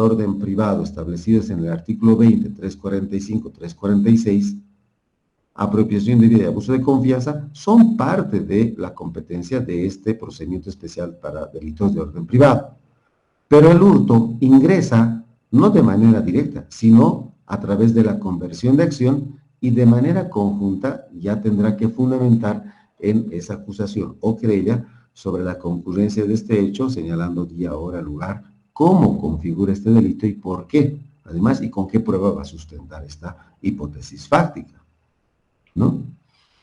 orden privado establecidos en el artículo 20, 345, 346, apropiación de vida y abuso de confianza, son parte de la competencia de este procedimiento especial para delitos de orden privado. Pero el hurto ingresa no de manera directa, sino a través de la conversión de acción y de manera conjunta ya tendrá que fundamentar en esa acusación o querella sobre la concurrencia de este hecho, señalando día, hora, lugar, cómo configura este delito y por qué, además, y con qué prueba va a sustentar esta hipótesis fáctica, ¿no?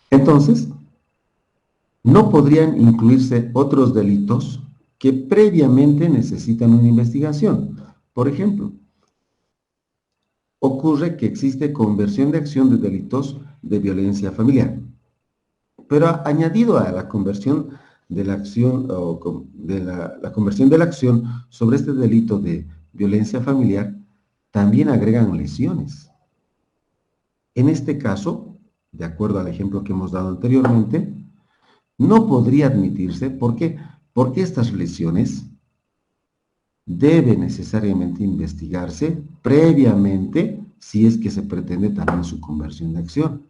Entonces, no podrían incluirse otros delitos que previamente necesitan una investigación. Por ejemplo, ocurre que existe conversión de acción de delitos de violencia familiar, pero añadido a la conversión de la acción, o de la conversión de la acción sobre este delito de violencia familiar, también agregan lesiones. En este caso, de acuerdo al ejemplo que hemos dado anteriormente, no podría admitirse. ¿Por qué? Porque estas lesiones deben necesariamente investigarse previamente si es que se pretende también su conversión de acción.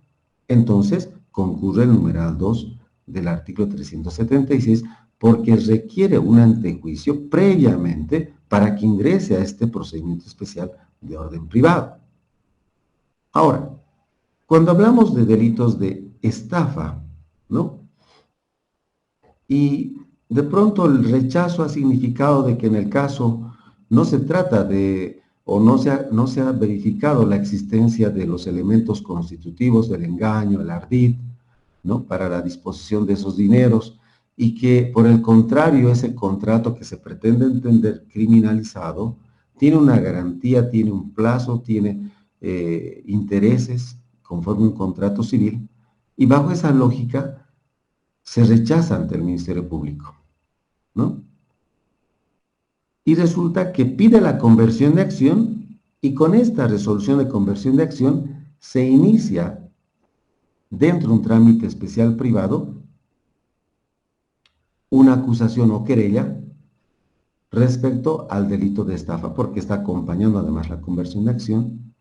Entonces, concurre el numeral 2 del artículo 376 porque requiere un antejuicio previamente para que ingrese a este procedimiento especial de orden privado. Ahora, cuando hablamos de delitos de estafa, ¿no? Y de pronto el rechazo ha significado de que en el caso no se trata de, o no se ha verificado la existencia de los elementos constitutivos del engaño, el ardid, ¿no? Para la disposición de esos dineros, y que por el contrario ese contrato que se pretende entender criminalizado tiene una garantía, tiene un plazo, tiene intereses conforme a un contrato civil, y bajo esa lógica se rechaza ante el Ministerio Público, ¿no? Y resulta que pide la conversión de acción y con esta resolución de conversión de acción se inicia dentro de un trámite especial privado una acusación o querella respecto al delito de estafa, porque está acompañando además la conversión de acción,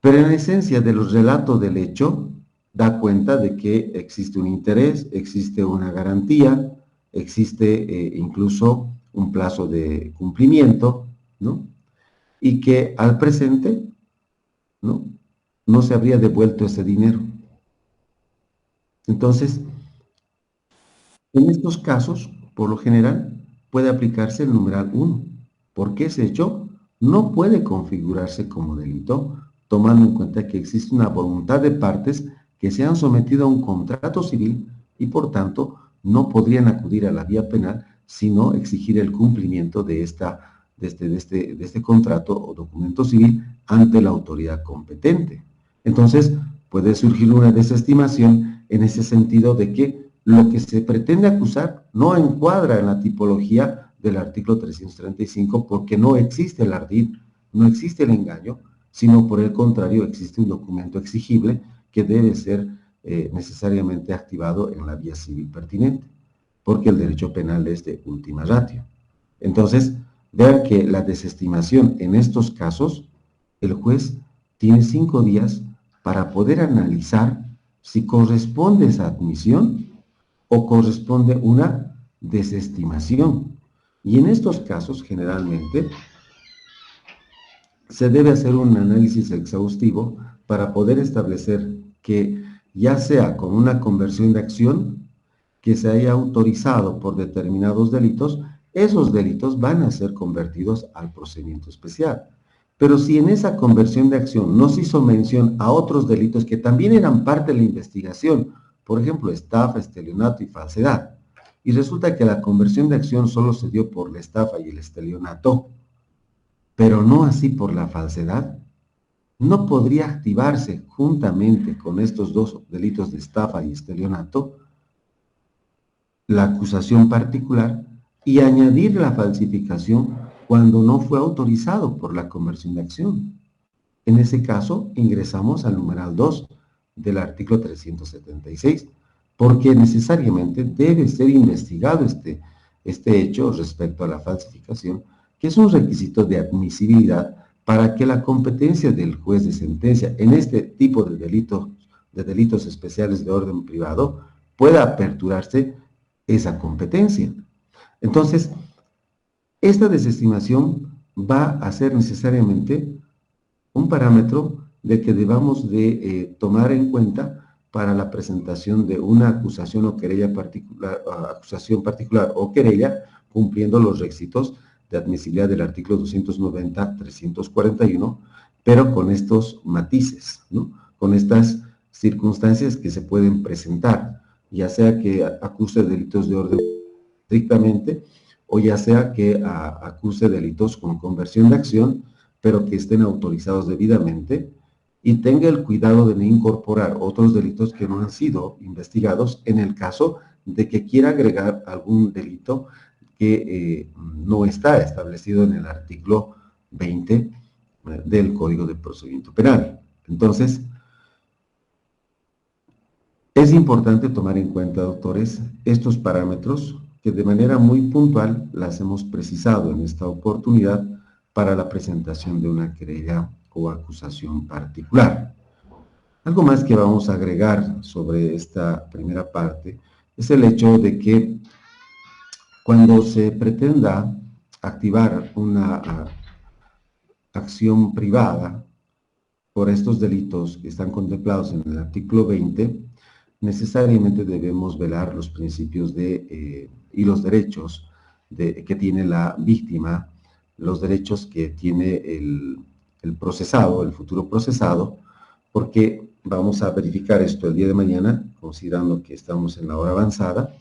pero en esencia de los relatos del hecho da cuenta de que existe un interés, existe una garantía, existe incluso un plazo de cumplimiento, ¿no? Y que al presente, ¿no? No se habría devuelto ese dinero. Entonces, en estos casos, por lo general, puede aplicarse el numeral 1, porque ese hecho no puede configurarse como delito, tomando en cuenta que existe una voluntad de partes que se han sometido a un contrato civil y por tanto no podrían acudir a la vía penal sino exigir el cumplimiento de este contrato o documento civil ante la autoridad competente. Entonces, puede surgir una desestimación en ese sentido de que lo que se pretende acusar no encuadra en la tipología del artículo 335 porque no existe el ardid, no existe el engaño, sino por el contrario existe un documento exigible que debe ser necesariamente activado en la vía civil pertinente, porque el derecho penal es de última ratio. Entonces, vean que la desestimación en estos casos, el juez tiene 5 días para poder analizar si corresponde esa admisión o corresponde una desestimación. Y en estos casos, generalmente, se debe hacer un análisis exhaustivo para poder establecer que, ya sea con una conversión de acción que se haya autorizado por determinados delitos, esos delitos van a ser convertidos al procedimiento especial. Pero si en esa conversión de acción no se hizo mención a otros delitos que también eran parte de la investigación, por ejemplo, estafa, estelionato y falsedad, y resulta que la conversión de acción solo se dio por la estafa y el estelionato, pero no así por la falsedad, no podría activarse juntamente con estos dos delitos de estafa y estelionato la acusación particular y añadir la falsificación cuando no fue autorizado por la conversión de acción. En ese caso, ingresamos al numeral 2 del artículo 376, porque necesariamente debe ser investigado este hecho respecto a la falsificación que es un requisito de admisibilidad para que la competencia del juez de sentencia en este tipo de delitos especiales de orden privado, pueda aperturarse esa competencia. Entonces, esta desestimación va a ser necesariamente un parámetro de que debamos de tomar en cuenta para la presentación de una acusación o querella particular, o querella, cumpliendo los requisitos de admisibilidad del artículo 290-341, pero con estos matices, ¿no? Con estas circunstancias que se pueden presentar, ya sea que acuse delitos de orden estrictamente, o ya sea que acuse delitos con conversión de acción, pero que estén autorizados debidamente, y tenga el cuidado de no incorporar otros delitos que no han sido investigados en el caso de que quiera agregar algún delito que no está establecido en el artículo 20 del Código de Procedimiento Penal. Entonces, es importante tomar en cuenta, doctores, estos parámetros que de manera muy puntual las hemos precisado en esta oportunidad para la presentación de una querella o acusación particular. Algo más que vamos a agregar sobre esta primera parte es el hecho de que cuando se pretenda activar una acción privada por estos delitos que están contemplados en el artículo 20, necesariamente debemos velar los principios y los derechos que tiene la víctima, los derechos que tiene el procesado, el futuro procesado, porque vamos a verificar esto el día de mañana, considerando que estamos en la hora avanzada,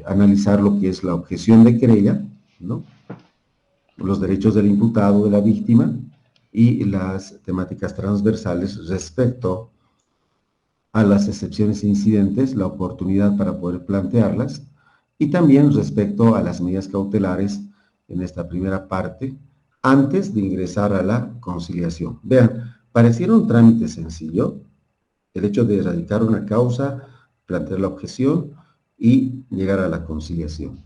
analizar lo que es la objeción de querella, ¿no? Los derechos del imputado, de la víctima, y las temáticas transversales respecto a las excepciones e incidentes, la oportunidad para poder plantearlas, y también respecto a las medidas cautelares en esta primera parte, antes de ingresar a la conciliación. Vean, pareciera un trámite sencillo, el hecho de erradicar una causa, plantear la objeción y llegar a la conciliación.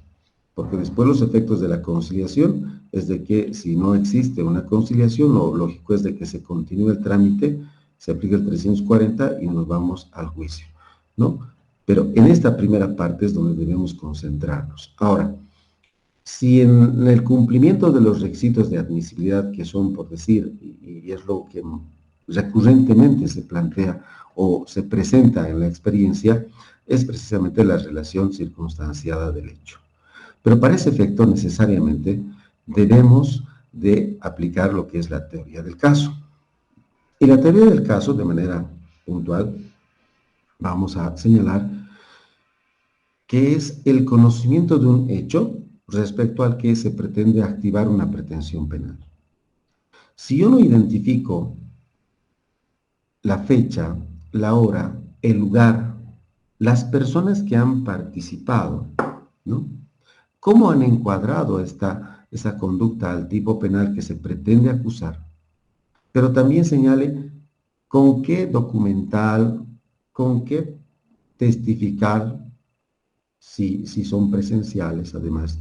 Porque después los efectos de la conciliación es de que si no existe una conciliación, lo lógico es de que se continúe el trámite, se aplica el 340 y nos vamos al juicio, ¿no? Pero en esta primera parte es donde debemos concentrarnos. Ahora, si en el cumplimiento de los requisitos de admisibilidad, que son, por decir, y es lo que recurrentemente se plantea o se presenta en la experiencia, es precisamente la relación circunstanciada del hecho. Pero para ese efecto necesariamente debemos de aplicar lo que es la teoría del caso. Y la teoría del caso, de manera puntual, vamos a señalar que es el conocimiento de un hecho respecto al que se pretende activar una pretensión penal. Si yo no identifico la fecha, la hora, el lugar, las personas que han participado, ¿no? ¿Cómo han encuadrado esa conducta al tipo penal que se pretende acusar? Pero también señale con qué documental, con qué testificar, si son presenciales, además,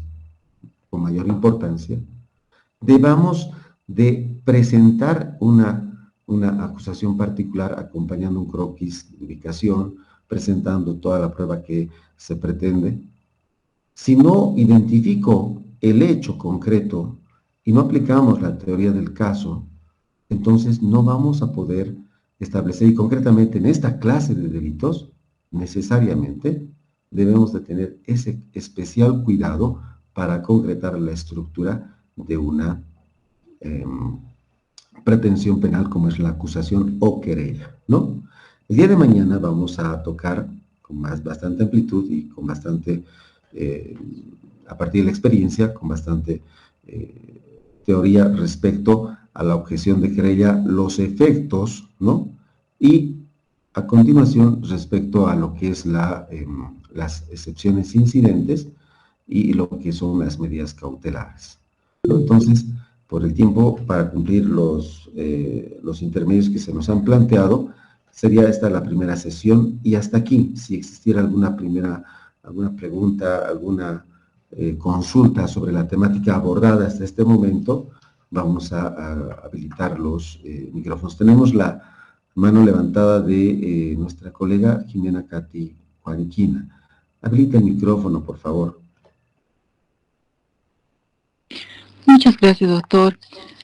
con mayor importancia, debamos de presentar una acusación particular acompañando un croquis de ubicación, presentando toda la prueba que se pretende. Si no identifico el hecho concreto y no aplicamos la teoría del caso, entonces no vamos a poder establecer, y concretamente en esta clase de delitos, necesariamente debemos de tener ese especial cuidado para concretar la estructura de una pretensión penal como es la acusación o querella, ¿no? El día de mañana vamos a tocar con bastante amplitud y con bastante, a partir de la experiencia, con bastante teoría respecto a la objeción de querella, los efectos, ¿no? Y a continuación respecto a lo que es las excepciones incidentes y lo que son las medidas cautelares, ¿no? Entonces, por el tiempo, para cumplir los intermedios que se nos han planteado, sería esta la primera sesión, y hasta aquí, si existiera alguna pregunta, alguna consulta sobre la temática abordada hasta este momento, vamos a habilitar los micrófonos. Tenemos la mano levantada de nuestra colega Jimena Cati Juaniquina. Habilita el micrófono, por favor. Muchas gracias, doctor.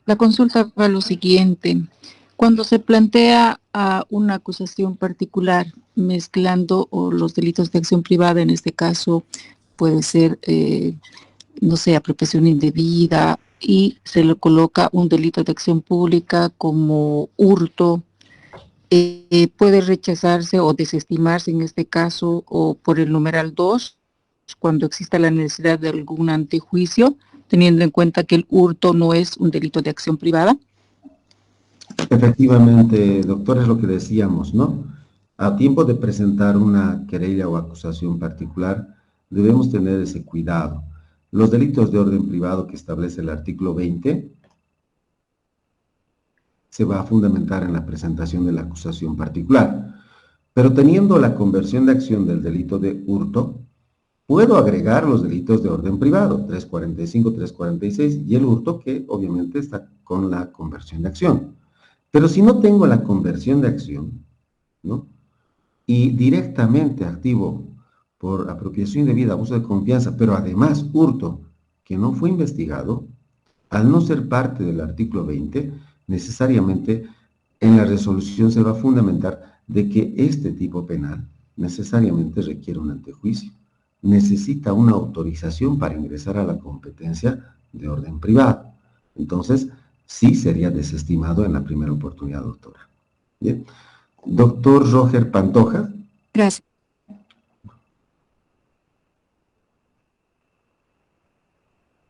La consulta va a lo siguiente. Cuando se plantea una acusación particular mezclando los delitos de acción privada, en este caso puede ser, no sé, apropiación indebida, y se le coloca un delito de acción pública como hurto, puede rechazarse o desestimarse en este caso o por el numeral 2 cuando exista la necesidad de algún antejuicio, teniendo en cuenta que el hurto no es un delito de acción privada. Efectivamente, doctor, es lo que decíamos, ¿no? A tiempo de presentar una querella o acusación particular, debemos tener ese cuidado. Los delitos de orden privado que establece el artículo 20 se va a fundamentar en la presentación de la acusación particular. Pero teniendo la conversión de acción del delito de hurto, puedo agregar los delitos de orden privado, 345, 346, y el hurto que obviamente está con la conversión de acción. Pero si no tengo la conversión de acción, ¿no? Y directamente activo por apropiación indebida, abuso de confianza, pero además hurto que no fue investigado, al no ser parte del artículo 20, necesariamente en la resolución se va a fundamentar de que este tipo penal necesariamente requiere un antejuicio. Necesita una autorización para ingresar a la competencia de orden privado. Entonces, sí sería desestimado en la primera oportunidad, doctora. Bien. Doctor Roger Pantoja. Gracias.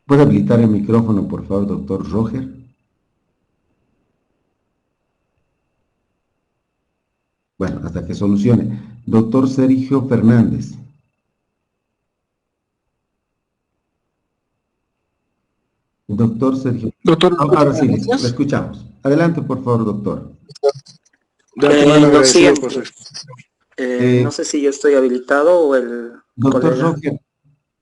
¿Puede habilitar el micrófono, por favor, doctor Roger? Bueno, hasta que solucione. Doctor Sergio Fernández. Doctor Sergio. Doctor, ahora sí, lo escuchamos. Adelante, por favor, doctor. No sé si yo estoy habilitado o el doctor colega. Roger,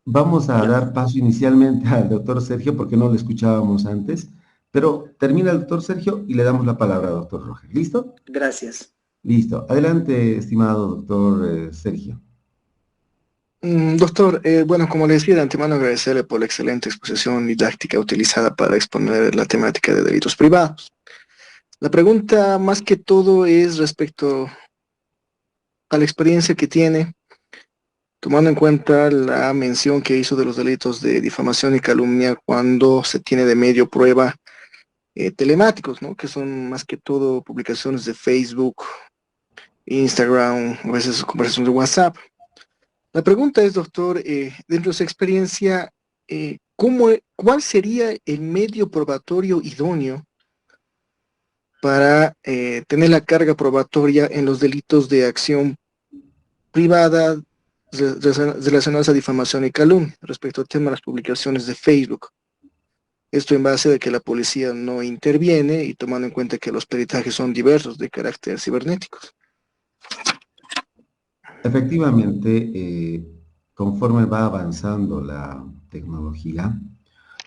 vamos a dar paso inicialmente al doctor Sergio porque no lo escuchábamos antes, pero termina el doctor Sergio y le damos la palabra al doctor Roger. ¿Listo? Gracias. Listo. Adelante, estimado doctor Sergio. Doctor, bueno, como le decía de antemano, agradecerle por la excelente exposición didáctica utilizada para exponer la temática de delitos privados. La pregunta más que todo es respecto a la experiencia que tiene, tomando en cuenta la mención que hizo de los delitos de difamación y calumnia cuando se tiene de medio prueba telemáticos, ¿no? Que son más que todo publicaciones de Facebook, Instagram, a veces conversaciones de WhatsApp. La pregunta es, doctor, dentro de su experiencia, ¿cuál sería el medio probatorio idóneo para tener la carga probatoria en los delitos de acción privada relacionados a difamación y calumnia respecto al tema de las publicaciones de Facebook? Esto en base a que la policía no interviene y tomando en cuenta que los peritajes son diversos de carácter cibernético. Efectivamente, conforme va avanzando la tecnología,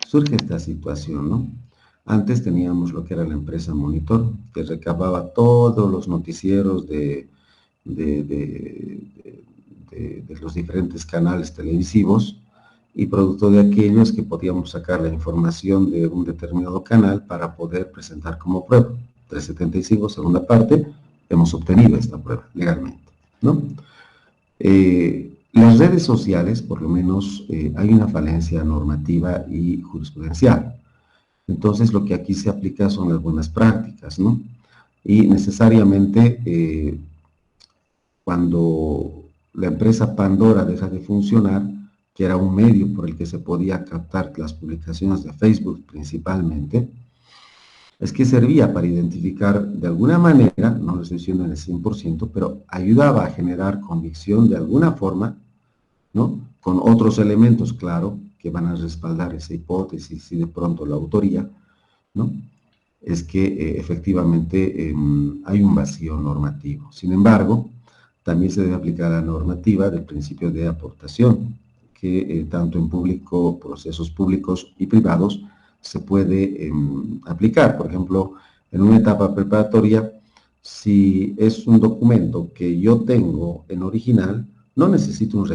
surge esta situación, ¿no? Antes teníamos lo que era la empresa Monitor, que recababa todos los noticieros de los diferentes canales televisivos y producto de aquellos que podíamos sacar la información de un determinado canal para poder presentar como prueba. 375, segunda parte, hemos obtenido esta prueba legalmente, ¿no? Las redes sociales, por lo menos, hay una falencia normativa y jurisprudencial. Entonces, lo que aquí se aplica son las buenas prácticas, ¿no? Y necesariamente, cuando la empresa Pandora deja de funcionar, que era un medio por el que se podía captar las publicaciones de Facebook principalmente, es que servía para identificar de alguna manera, no lo estoy diciendo en el 100%, pero ayudaba a generar convicción de alguna forma, ¿no? Con otros elementos, claro, que van a respaldar esa hipótesis y de pronto la autoría, ¿no? Es que efectivamente hay un vacío normativo. Sin embargo, también se debe aplicar la normativa del principio de aportación, que tanto en público, procesos públicos y privados, se puede aplicar. Por ejemplo, en una etapa preparatoria, si es un documento que yo tengo en original, no necesito un